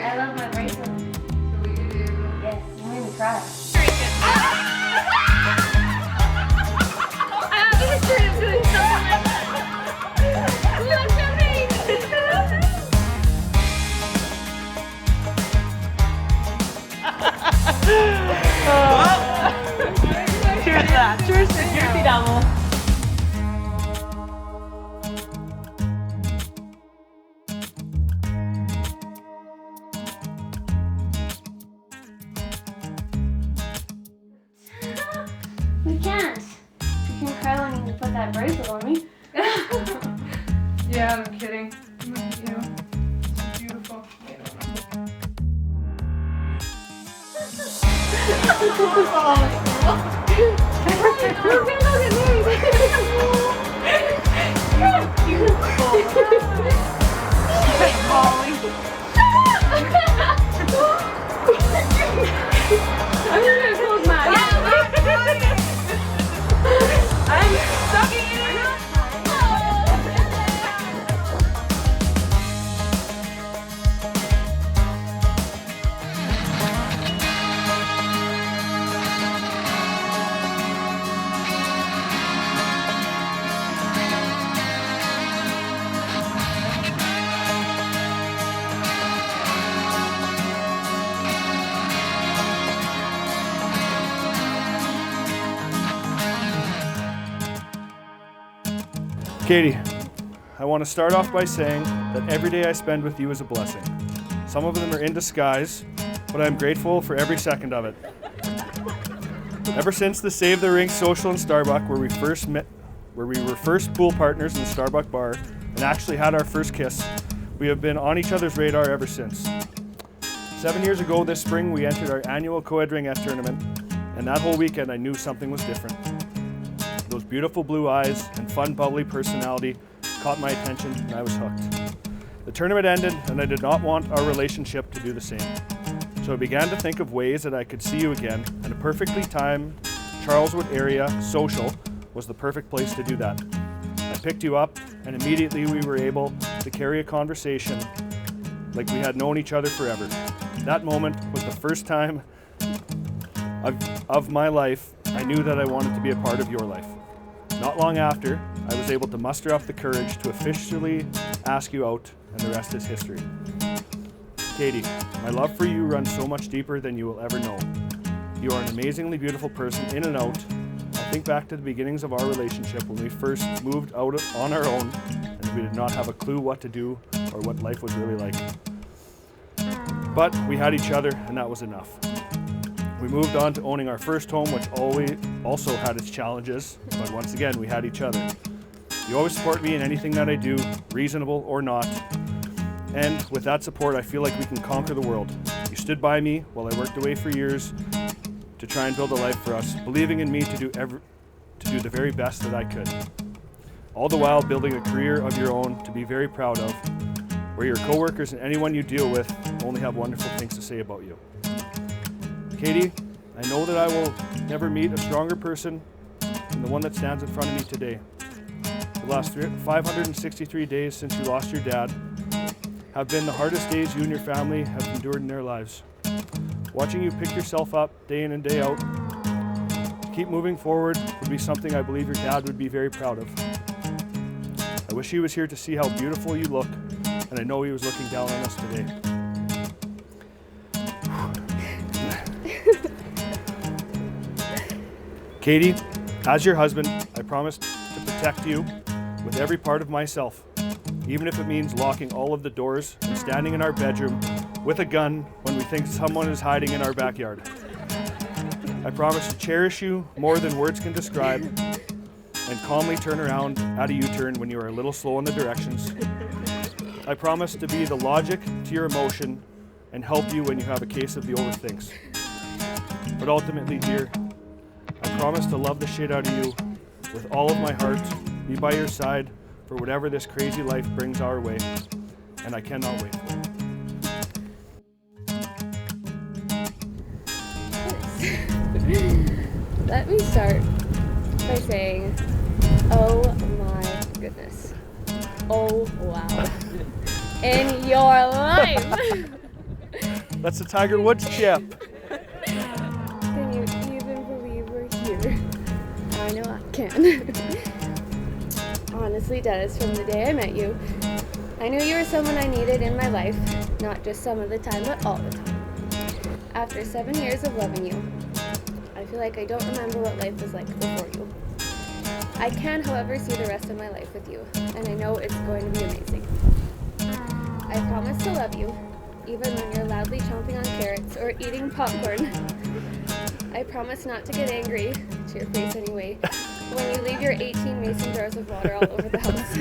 I love my bracelet. So we do. Yes, you made me cry. I have a history of doing something like that. Look at me! Cheers to that. Cheers to juicy double. We can't. You can cry when you put that bracelet on me. Yeah, I'm kidding. You know, it's beautiful. We're gonna go get married. I'm just gonna close my eyes. I'm sucking it in. Katie, I want to start off by saying that every day I spend with you is a blessing. Some of them are in disguise, but I'm grateful for every second of it. Ever since the Save the Rink social in Starbuck, where we first met, where we were first pool partners in the Starbuck bar and actually had our first kiss, we have been on each other's radar ever since. 7 years ago this spring, we entered our annual co-ed ringette tournament, and that whole weekend I knew something was different. Those beautiful blue eyes and fun, bubbly personality caught my attention, and I was hooked. The tournament ended, and I did not want our relationship to do the same. So I began to think of ways that I could see you again, and a perfectly timed Charleswood area social was the perfect place to do that. I picked you up, and immediately we were able to carry a conversation like we had known each other forever. That moment was the first time of my life I knew that I wanted to be a part of your life. Not long after, I was able to muster up the courage to officially ask you out, and the rest is history. Katie, my love for you runs so much deeper than you will ever know. You are an amazingly beautiful person in and out. I think back to the beginnings of our relationship when we first moved out on our own and we did not have a clue what to do or what life was really like. But we had each other, and that was enough. We moved on to owning our first home, which also had its challenges, but once again, we had each other. You always support me in anything that I do, reasonable or not, and with that support, I feel like we can conquer the world. You stood by me while I worked away for years to try and build a life for us, believing in me to do the very best that I could. All the while building a career of your own to be very proud of, where your coworkers and anyone you deal with only have wonderful things to say about you. Katie, I know that I will never meet a stronger person than the one that stands in front of me today. The last 563 days since you lost your dad have been the hardest days you and your family have endured in their lives. Watching you pick yourself up day in and day out, to keep moving forward would be something I believe your dad would be very proud of. I wish he was here to see how beautiful you look, and I know he was looking down on us today. Katie, as your husband, I promise to protect you with every part of myself, even if it means locking all of the doors and standing in our bedroom with a gun when we think someone is hiding in our backyard. I promise to cherish you more than words can describe and calmly turn around at a U-turn when you are a little slow in the directions. I promise to be the logic to your emotion and help you when you have a case of the overthinks. But ultimately, dear, I promise to love the shit out of you with all of my heart, be by your side for whatever this crazy life brings our way, and I cannot wait for it. Let me start by saying, oh my goodness. Oh wow. In your life. That's a Tiger Woods chip. Can you even believe we're here? I know I can. Honestly, Dennis, from the day I met you, I knew you were someone I needed in my life, not just some of the time, but all the time. After 7 years of loving you, I feel like I don't remember what life was like before you. I can, however, see the rest of my life with you, and I know it's going to be amazing. I promise to love you, even when you're loudly chomping on carrots or eating popcorn. I promise not to get angry, to your face anyway, when you leave your 18 mason jars of water all over the house.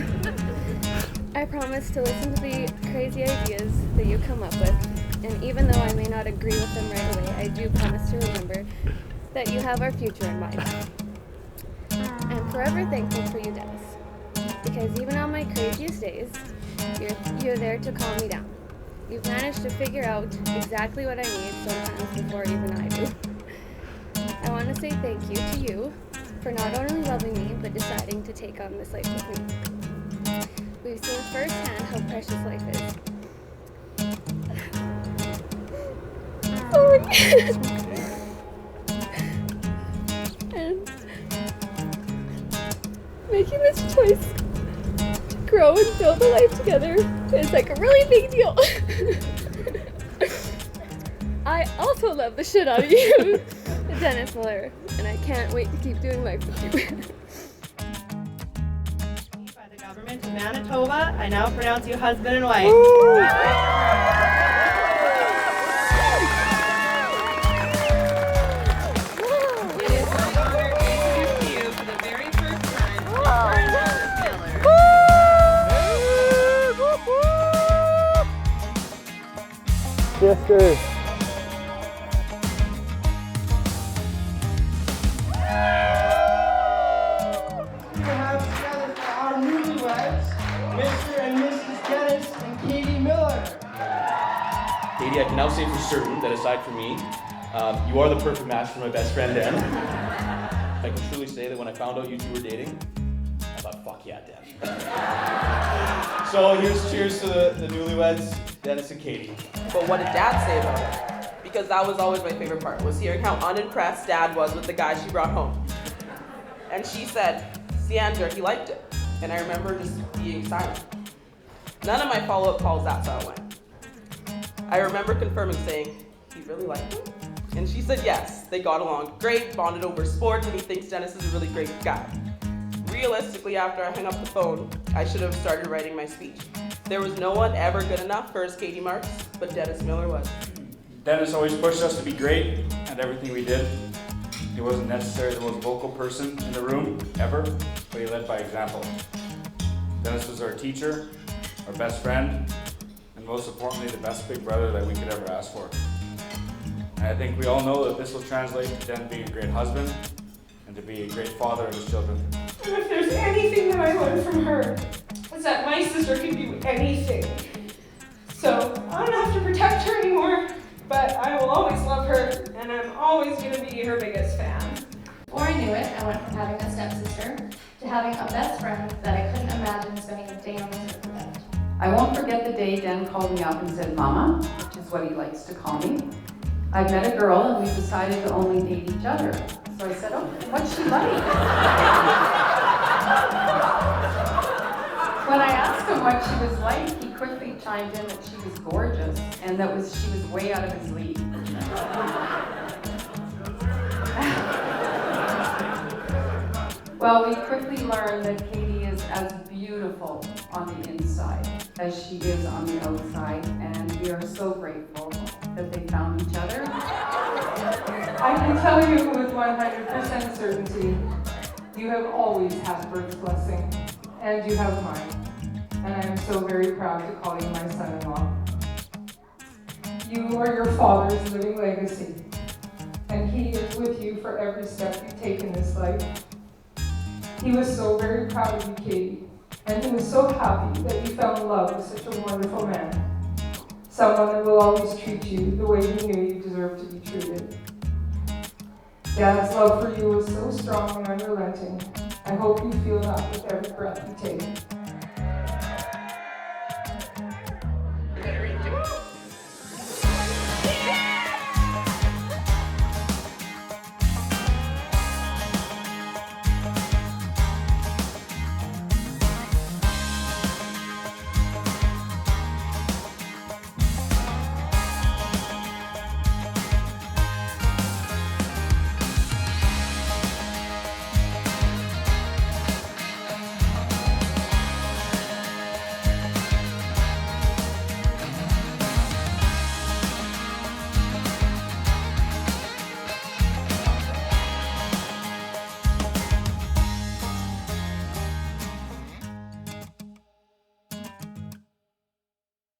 I promise to listen to the crazy ideas that you come up with, and even though I may not agree with them right away, I do promise to remember that you have our future in mind. I'm forever thankful for you, Dennis, because even on my craziest days, you're there to calm me down. You've managed to figure out exactly what I need sometimes before even I do. I want to say thank you to you for not only loving me, but deciding to take on this life with me. We've seen firsthand how precious life is. Sorry. And making this choice to grow and build a life together is like a really big deal. I also love the shit out of you, Dennis Miller, and I can't wait to keep doing life with you. By the government of Manitoba, I now pronounce you husband and wife. It is my honor to introduce you for the very first time to Dennis Miller. Sisters. We have together for our newlyweds, Mr. and Mrs. Dennis and Katie Miller. Katie, I can now say for certain that aside from me, you are the perfect match for my best friend, Dan. I can truly say that when I found out you two were dating, I thought, fuck yeah, Dan. So here's cheers to the newlyweds, Dennis and Katie. But what did Dad say about it? Because that was always my favorite part, was hearing how unimpressed Dad was with the guy she brought home. And she said, see Andrew, he liked it. And I remember just being silent. None of my follow-up calls, that's how it went. I remember confirming, saying, he really liked me? And she said yes, they got along great, bonded over sports, and he thinks Dennis is a really great guy. Realistically, after I hung up the phone, I should have started writing my speech. There was no one ever good enough for his Katie Marks, but Dennis Miller was. Dennis always pushed us to be great at everything we did. He wasn't necessarily the most vocal person in the room, ever, but he led by example. Dennis was our teacher, our best friend, and most importantly, the best big brother that we could ever ask for. And I think we all know that this will translate to Dan being a great husband and to be a great father of his children. And if there's anything that I learned from her, it's that my sister can do anything. So I don't have to protect her anymore, but I will always love her, and I'm always going to be her biggest fan. Before I knew it, I went from having a stepsister to having a best friend that I couldn't imagine spending a day on the earth without. I won't forget the day Dan called me up and said, Mama, which is what he likes to call me. I've met a girl and we decided to only date each other. So I said, oh, what's she like? When I asked him what she was like, he quickly chimed in that she was gorgeous and that she was way out of his league. Well, we quickly learned that Katie is as beautiful on the inside as she is on the outside, and we are so grateful that they found each other. I can tell you with 100% certainty, you have always had Bert's blessing, and you have mine. And I am so very proud to call you my son-in-law. You are your father's living legacy, and he is with you for every step you take in this life. He was so very proud of you, Katie, and he was so happy that you fell in love with such a wonderful man. Someone that will always treat you the way you knew you deserved to be treated. Dad's love for you was so strong and unrelenting. I hope you feel that with every breath you take.